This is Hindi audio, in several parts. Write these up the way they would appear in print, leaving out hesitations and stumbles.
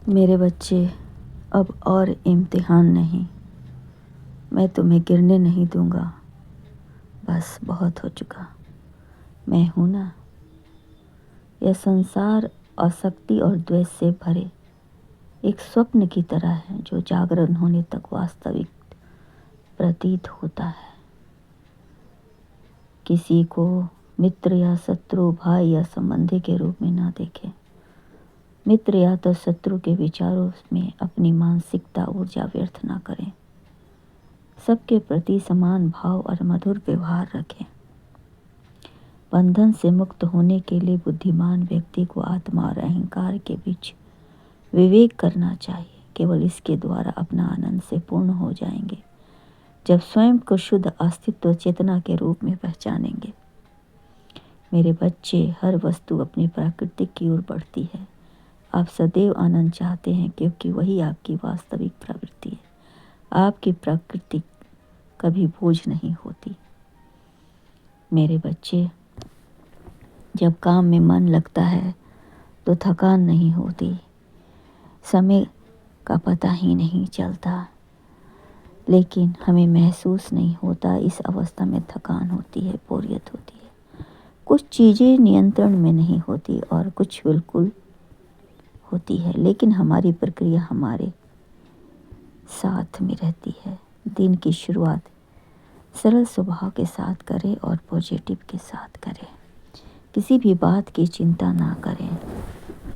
मेरे बच्चे, अब और इम्तिहान नहीं। मैं तुम्हें गिरने नहीं दूंगा। बस बहुत हो चुका। मैं हूँ ना। यह संसार आसक्ति और द्वेष से भरे एक स्वप्न की तरह है जो जागरण होने तक वास्तविक प्रतीत होता है। किसी को मित्र या शत्रु, भाई या संबंधी के रूप में ना देखें। मित्र या तो शत्रु के विचारों में अपनी मानसिकता ऊर्जा व्यर्थ ना करें। सबके प्रति समान भाव और मधुर व्यवहार रखें। बंधन से मुक्त होने के लिए बुद्धिमान व्यक्ति को आत्मा और अहंकार के बीच विवेक करना चाहिए। केवल इसके द्वारा अपना आनंद से पूर्ण हो जाएंगे जब स्वयं को शुद्ध अस्तित्व चेतना के रूप में पहचानेंगे। मेरे बच्चे, हर वस्तु अपनी प्रकृति की ओर बढ़ती है। आप सदैव आनंद चाहते हैं क्योंकि वही आपकी वास्तविक प्रवृत्ति है। आपकी प्रकृति कभी बोझ नहीं होती। मेरे बच्चे, जब काम में मन लगता है तो थकान नहीं होती। समय का पता ही नहीं चलता, लेकिन हमें महसूस नहीं होता। इस अवस्था में थकान होती है, बोरियत होती है। कुछ चीज़ें नियंत्रण में नहीं होती और कुछ बिल्कुल होती है, लेकिन हमारी प्रक्रिया हमारे साथ में रहती है। दिन की शुरुआत सरल स्वभाव के साथ करें और पॉजिटिव के साथ करें। किसी भी बात की चिंता ना करें।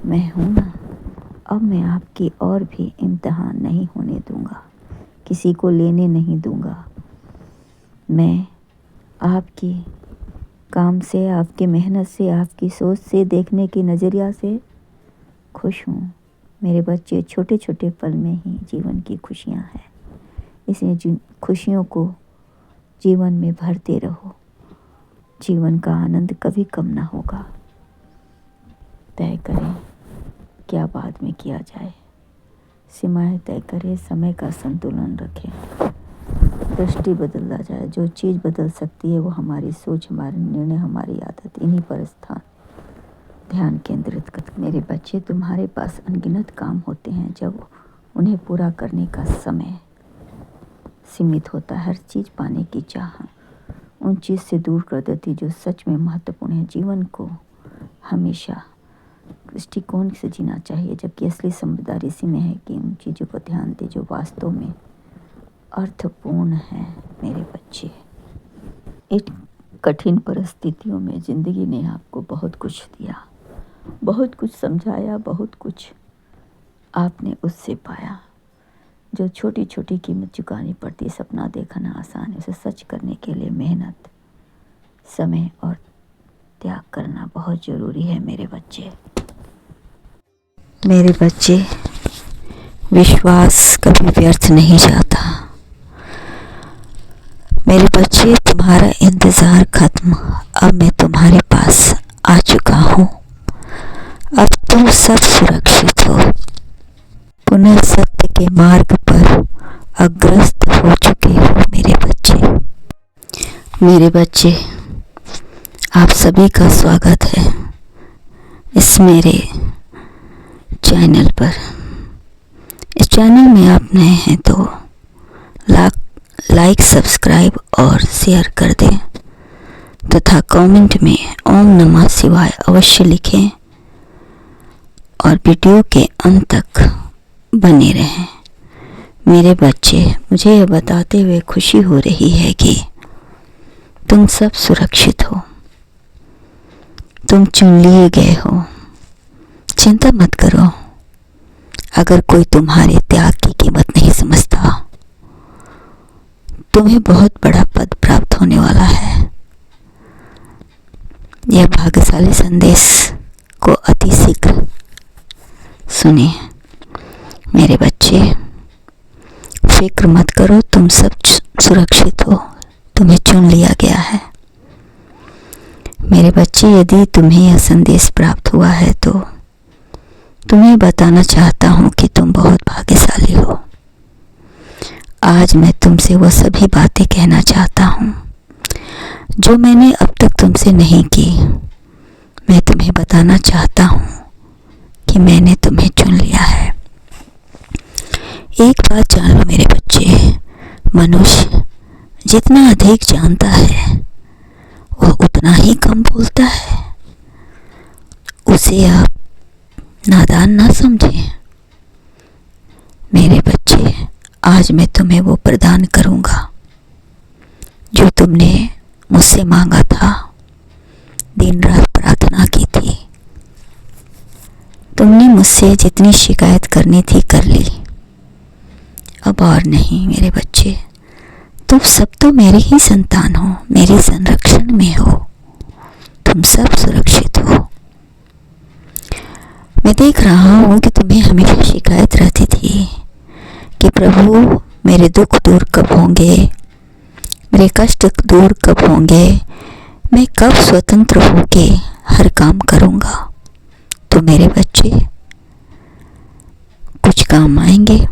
मैं हूँ ना। अब मैं आपकी और भी इम्तिहान नहीं होने दूंगा। किसी को लेने नहीं दूंगा। मैं आपकी काम से, आपकी मेहनत से, आपकी सोच से, देखने की नज़रिया से खुश हूँ। मेरे बच्चे, छोटे छोटे पल में ही जीवन की खुशियाँ हैं। इसलिए जिन खुशियों को जीवन में भरते रहो। जीवन का आनंद कभी कम ना होगा। तय करें क्या बाद में किया जाए। सीमाएं तय करें, समय का संतुलन रखें। दृष्टि बदला जाए। जो चीज़ बदल सकती है वो हमारी सोच, हमारे निर्णय, हमारी आदत, इन्हीं पर ध्यान केंद्रित कर। मेरे बच्चे, तुम्हारे पास अनगिनत काम होते हैं। जब उन्हें पूरा करने का समय सीमित होता है, हर चीज़ पाने की चाह उन चीज़ से दूर कर देती जो सच में महत्वपूर्ण है। जीवन को हमेशा दृष्टिकोण से जीना चाहिए, जबकि असली समझदारी इसी में है कि उन चीज़ों को ध्यान दे जो वास्तव में अर्थपूर्ण है। मेरे बच्चे, इन कठिन परिस्थितियों में ज़िंदगी ने आपको बहुत कुछ दिया, बहुत कुछ समझाया, बहुत कुछ आपने उससे पाया। जो छोटी छोटी कीमत चुकानी पड़ती है। सपना देखना आसान है, उसे सच करने के लिए मेहनत, समय और त्याग करना बहुत ज़रूरी है। मेरे बच्चे, विश्वास कभी व्यर्थ नहीं जाता। मेरे बच्चे, तुम्हारा इंतज़ार खत्म। अब मैं तुम्हारे पास आ चुका हूँ। अब तुम सब सुरक्षित हो। पुनः सत्य के मार्ग पर अग्रसर हो चुके हो। मेरे बच्चे, आप सभी का स्वागत है इस मेरे चैनल पर। इस चैनल में आप नए हैं तो लाइक, सब्सक्राइब और शेयर कर दें तथा कमेंट में ओम नमः शिवाय अवश्य लिखें और वीडियो के अंत तक बने रहें। मेरे बच्चे, मुझे यह बताते हुए खुशी हो रही है कि तुम सब सुरक्षित हो। तुम चुन लिए गए हो। चिंता मत करो। अगर कोई तुम्हारे त्याग की कीमत नहीं समझता, तुम्हें बहुत बड़ा पद प्राप्त होने वाला है। यह भाग्यशाली संदेश को अति शीघ्र सुने। मेरे बच्चे, फिक्र मत करो। तुम सब सुरक्षित हो। तुम्हें चुन लिया गया है। मेरे बच्चे, यदि तुम्हें यह संदेश प्राप्त हुआ है तो तुम्हें बताना चाहता हूँ कि तुम बहुत भाग्यशाली हो। आज मैं तुमसे वह सभी बातें कहना चाहता हूँ जो मैंने अब तक तुमसे नहीं की। मैं तुम्हें बताना चाहता हूँ कि मैंने तुम्हें चुन लिया है। एक बात जान लो मेरे बच्चे, मनुष्य जितना अधिक जानता है वह उतना ही कम बोलता है। उसे आप नादान ना समझें। मेरे बच्चे, आज मैं तुम्हें वो प्रदान करूंगा जो तुमने मुझसे मांगा था, दिन रात प्रार्थना की थी। तुमने मुझसे जितनी शिकायत करनी थी कर ली, अब और नहीं मेरे बच्चे। तुम सब तो मेरे ही संतान हो, मेरे संरक्षण में हो, तुम सब सुरक्षित हो। मैं देख रहा हूँ कि तुम्हें हमेशा शिकायत रहती थी कि प्रभु मेरे दुख दूर कब होंगे, मेरे कष्ट दूर कब होंगे, मैं कब स्वतंत्र होके हर काम करूँगा। तो मेरे बच्चे, कुछ काम आएंगे।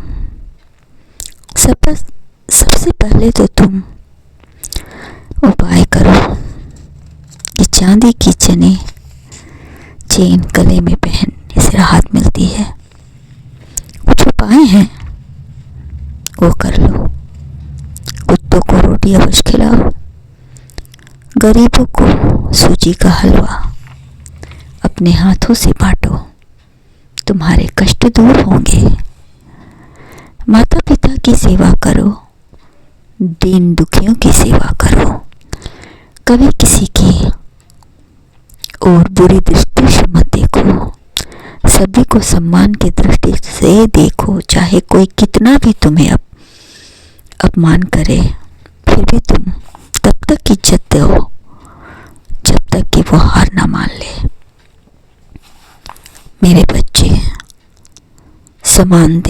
सबसे पहले तो तुम उपाय करो कि चांदी की चेन गले में पहनने से राहत मिलती है। कुछ उपाय हैं, वो कर लो। कुत्तों को रोटी अवश्य खिलाओ, गरीबों को सूजी का हलवा अपने हाथों से बांटो, तुम्हारे कष्ट दूर होंगे। माता पिता की सेवा करो, दीन दुखियों की सेवा करो, कभी किसी की और बुरी दृष्टि से मत देखो, सभी को सम्मान की दृष्टि से देखो। चाहे कोई कितना भी तुम्हें अपमान करे, फिर भी तुम तब तक इज्जत दो जब तक कि वो हार ना मान ले। मेरे बच्चे, सम्मान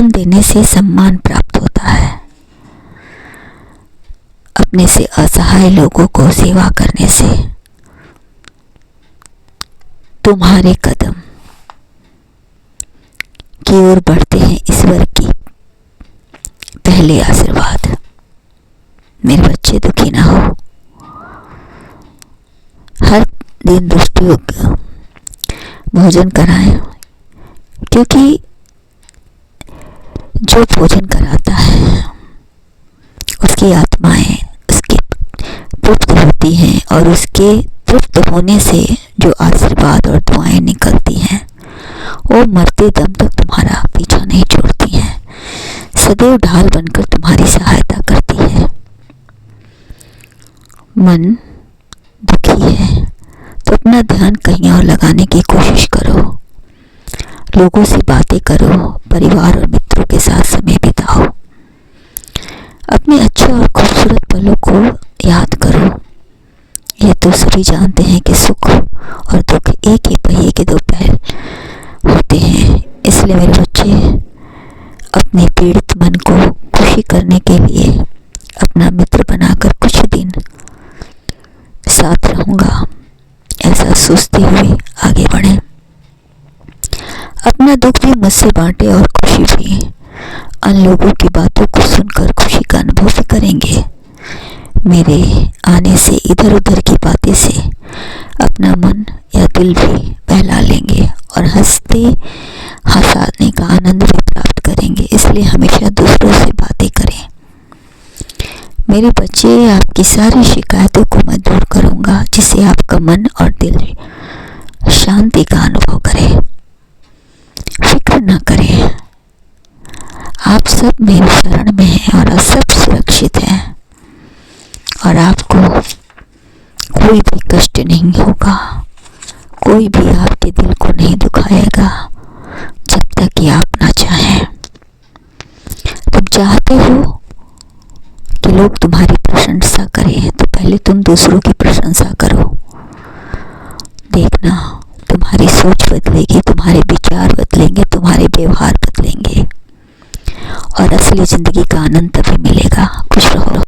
देने से सम्मान प्राप्त होता है। अपने से असहाय लोगों को सेवा करने से तुम्हारे कदम की ओर बढ़ते हैं ईश्वर की पहले आशीर्वाद। मेरे बच्चे, दुखी ना हो। हर दिन दृष्टियोग्य भोजन कराएं, क्योंकि जो भोजन कराता है उसकी आत्माएं उसकी तृप्त होती हैं, और उसके तृप्त होने से जो आशीर्वाद और दुआएं निकलती हैं वो मरते दम तक तुम्हारा पीछा नहीं छोड़ती हैं, सदैव ढाल बनकर तुम्हारी सहायता करती है। मन दुखी है तो अपना ध्यान कहीं और लगाने की कोशिश करो, लोगों से बातें करो, परिवार और मित्रों के साथ समय बिताओ, अपने अच्छे और खूबसूरत पलों को याद करो। ये तो सभी जानते हैं कि सुख और दुख एक ही पहिए के दो पहल होते हैं। इसलिए मेरे बच्चे, अपने पीड़ित मन को खुशी करने के लिए अपना मित्र बनाकर कुछ दिन साथ रहूंगा, ऐसा सोचते हुए आगे बढ़ें। अपना दुख भी मुझसे बांटे और खुशी भी। अन्य लोगों की बातों को सुनकर खुशी का अनुभव भी करेंगे। मेरे आने से इधर उधर की बातें से अपना मन या दिल भी बहला लेंगे और हंसाने का आनंद भी प्राप्त करेंगे। इसलिए हमेशा दूसरों से बातें करें। मेरे बच्चे, आपकी सारी शिकायतों को मैं दूर करूंगा, जिससे आपका मन और दिल शांति का अनुभव करे। फिक्र न करें, आप सब मेरे शरण में हैं और सब सुरक्षित हैं, और आपको कोई भी कष्ट नहीं होगा, कोई भी आपके दिल को नहीं दुखाएगा जब तक कि आप ना चाहें। तुम चाहते हो कि लोग तुम्हारी प्रशंसा करें, तो पहले तुम दूसरों की प्रशंसा करो। देखना, तुम्हारी सोच बदलेगी, तुम्हारे विचार बदलेंगे, तुम्हारे व्यवहार बदलेंगे, और असली जिंदगी का आनंद तभी मिलेगा। खुश रहो।